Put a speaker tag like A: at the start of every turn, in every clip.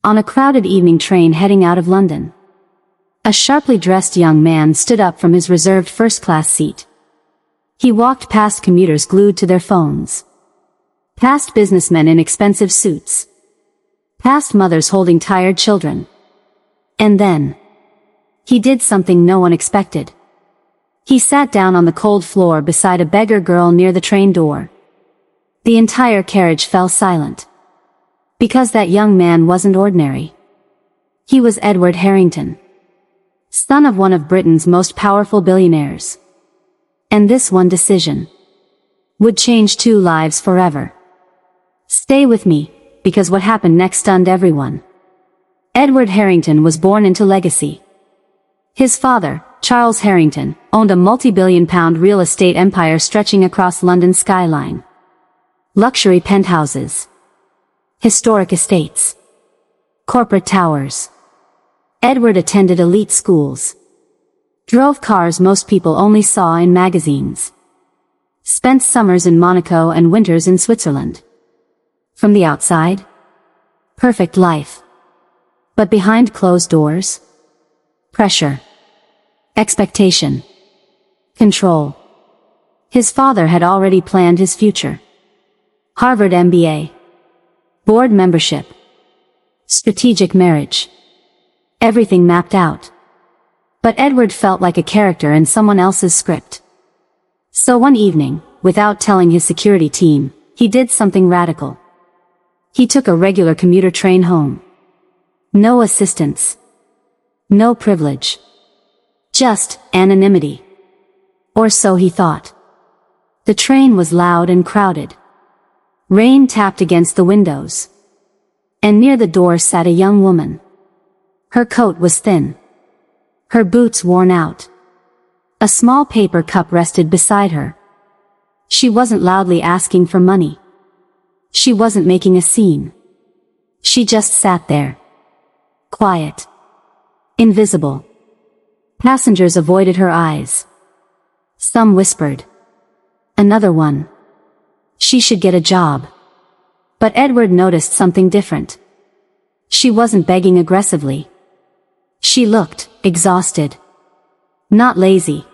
A: On a crowded evening train heading out of London, a sharply dressed young man stood up from his reserved first-class seat. He walked past commuters glued to their phones, past businessmen in expensive suits, past mothers holding tired children. And then, he did something no one expected. He sat down on the cold floor beside a beggar girl near the train door. The entire carriage fell silent. Because that young man wasn't ordinary. He was Edward Harrington, son of one of Britain's most powerful billionaires. And this one decision would change two lives forever. Stay with me, because what happened next stunned everyone. Edward Harrington was born into legacy. His father, Charles Harrington, owned a multi-billion-pound real estate empire stretching across London's skyline. Luxury penthouses, historic estates, corporate towers. Edward attended elite schools, drove cars most people only saw in magazines, spent summers in Monaco and winters in Switzerland. From the outside, perfect life. But behind closed doors, pressure, expectation, control. His father had already planned his future. Harvard MBA, board membership, strategic marriage. Everything mapped out. But Edward felt like a character in someone else's script. So one evening, without telling his security team, he did something radical. He took a regular commuter train home. No assistance. No privilege. Just anonymity. Or so he thought. The train was loud and crowded. Rain tapped against the windows. And near the door sat a young woman. Her coat was thin. Her boots worn out. A small paper cup rested beside her. She wasn't loudly asking for money. She wasn't making a scene. She just sat there. Quiet. Invisible. Passengers avoided her eyes. Some whispered. Another one. She should get a job. But Edward noticed something different. She wasn't begging aggressively. She looked exhausted. Not lazy.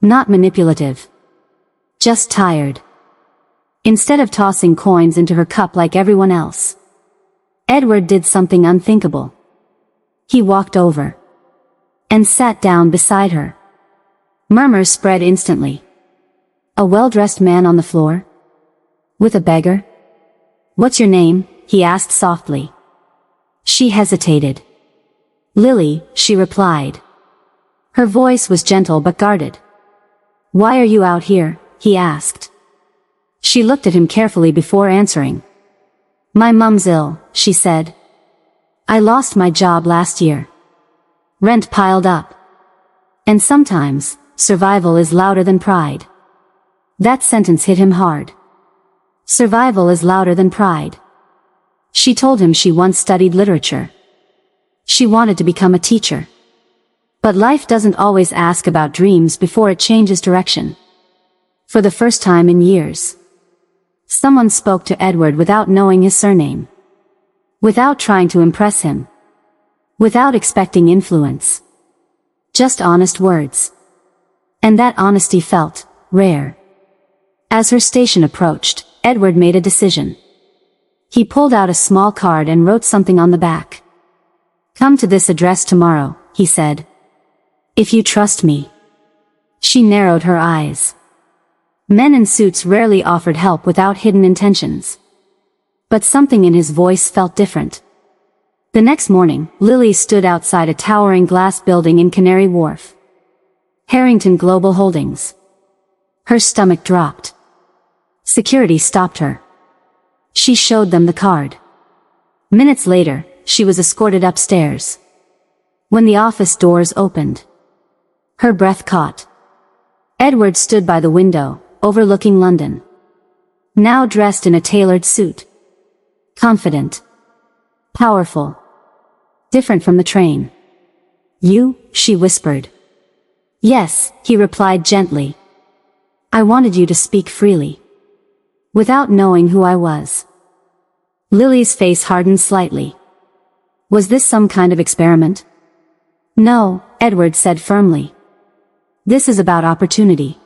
A: Not manipulative. Just tired. Instead of tossing coins into her cup like everyone else, Edward did something unthinkable. He walked over and sat down beside her. Murmurs spread instantly. A well-dressed man on the floor? With a beggar? "What's your name?" he asked softly. She hesitated. "Lily," she replied. Her voice was gentle but guarded. "Why are you out here?" he asked. She looked at him carefully before answering. "My mum's ill," she said. "I lost my job last year. Rent piled up. And sometimes, survival is louder than pride." That sentence hit him hard. Survival is louder than pride. She told him she once studied literature. She wanted to become a teacher. But life doesn't always ask about dreams before it changes direction. For the first time in years, someone spoke to Edward without knowing his surname. Without trying to impress him. Without expecting influence. Just honest words. And that honesty felt rare. As her station approached, Edward made a decision. He pulled out a small card and wrote something on the back. "Come to this address tomorrow," he said. "If you trust me." She narrowed her eyes. Men in suits rarely offered help without hidden intentions. But something in his voice felt different. The next morning, Lily stood outside a towering glass building in Canary Wharf. Harrington Global Holdings. Her stomach dropped. Security stopped her. She showed them the card. Minutes later, she was escorted upstairs. When the office doors opened, her breath caught. Edward stood by the window, overlooking London. Now dressed in a tailored suit. Confident. Powerful. Different from the train. "You?" she whispered. "Yes," he replied gently. "I wanted you to speak freely. Without knowing who I was." Lily's face hardened slightly. Was this some kind of experiment? No, Edward said firmly. This is about opportunity.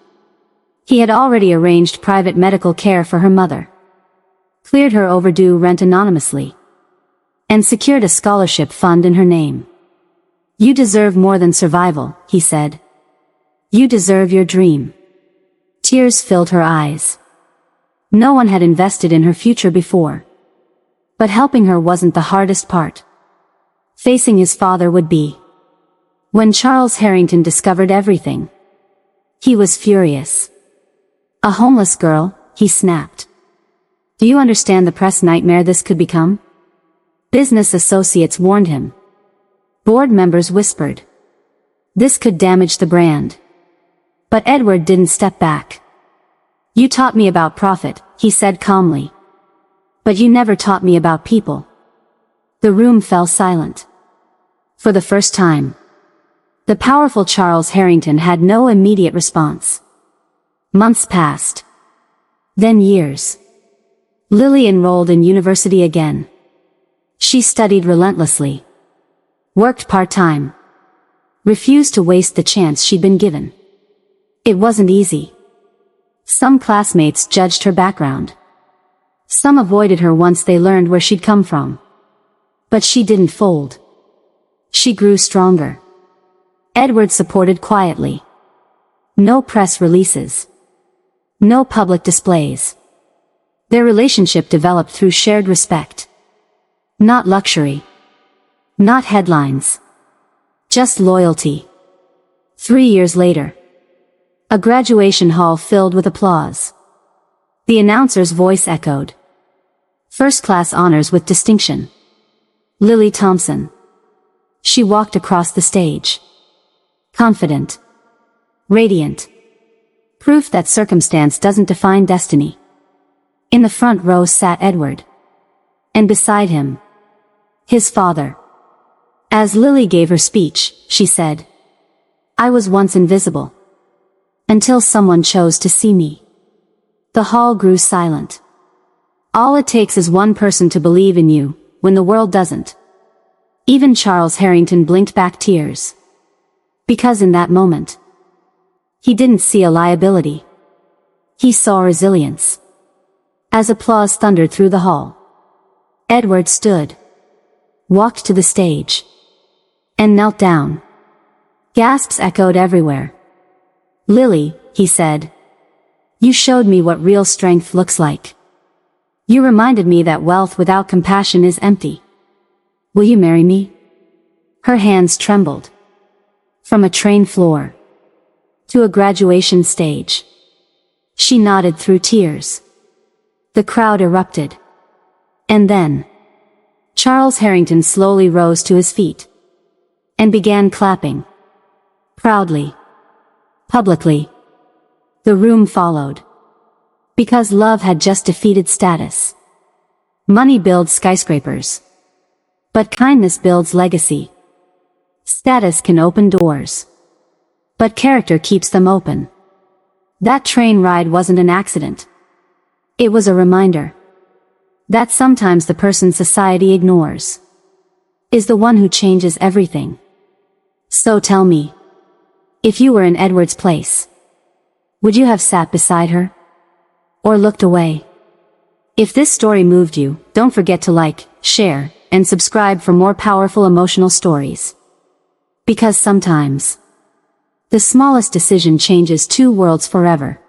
A: He had already arranged private medical care for her mother, cleared her overdue rent anonymously, and secured a scholarship fund in her name. You deserve more than survival, he said. You deserve your dream. Tears filled her eyes. No one had invested in her future before. But helping her wasn't the hardest part. Facing his father would be. When Charles Harrington discovered everything, he was furious. A homeless girl, he snapped. Do you understand the press nightmare this could become? Business associates warned him. Board members whispered. This could damage the brand. But Edward didn't step back. You taught me about profit, he said calmly. But you never taught me about people. The room fell silent. For the first time, the powerful Charles Harrington had no immediate response. Months passed. Then years. Lily enrolled in university again. She studied relentlessly. Worked part-time. Refused to waste the chance she'd been given. It wasn't easy. Some classmates judged her background. Some avoided her once they learned where she'd come from. But she didn't fold. She grew stronger. Edward supported quietly. No press releases. No public displays. Their relationship developed through shared respect. Not luxury. Not headlines. Just loyalty. 3 years later. A graduation hall filled with applause. The announcer's voice echoed. First-class honors with distinction. Lily Thompson. She walked across the stage. Confident. Radiant. Proof that circumstance doesn't define destiny. In the front row sat Edward. And beside him, his father. As Lily gave her speech, she said, I was once invisible. Until someone chose to see me. The hall grew silent. All it takes is one person to believe in you, when the world doesn't. Even Charles Harrington blinked back tears. Because in that moment, he didn't see a liability. He saw resilience. As applause thundered through the hall, Edward stood, walked to the stage, and knelt down. Gasps echoed everywhere. Lily, he said, you showed me what real strength looks like. You reminded me that wealth without compassion is empty. Will you marry me? Her hands trembled. From a train floor to a graduation stage. She nodded through tears. The crowd erupted. And then, Charles Harrington slowly rose to his feet and began clapping. Proudly. Publicly. The room followed. Because love had just defeated status. Money builds skyscrapers. But kindness builds legacy. Status can open doors. But character keeps them open. That train ride wasn't an accident. It was a reminder that sometimes the person society ignores is the one who changes everything. So tell me, if you were in Edward's place, would you have sat beside her? Or looked away? If this story moved you, don't forget to like, share, and subscribe for more powerful emotional stories. Because sometimes, the smallest decision changes two worlds forever.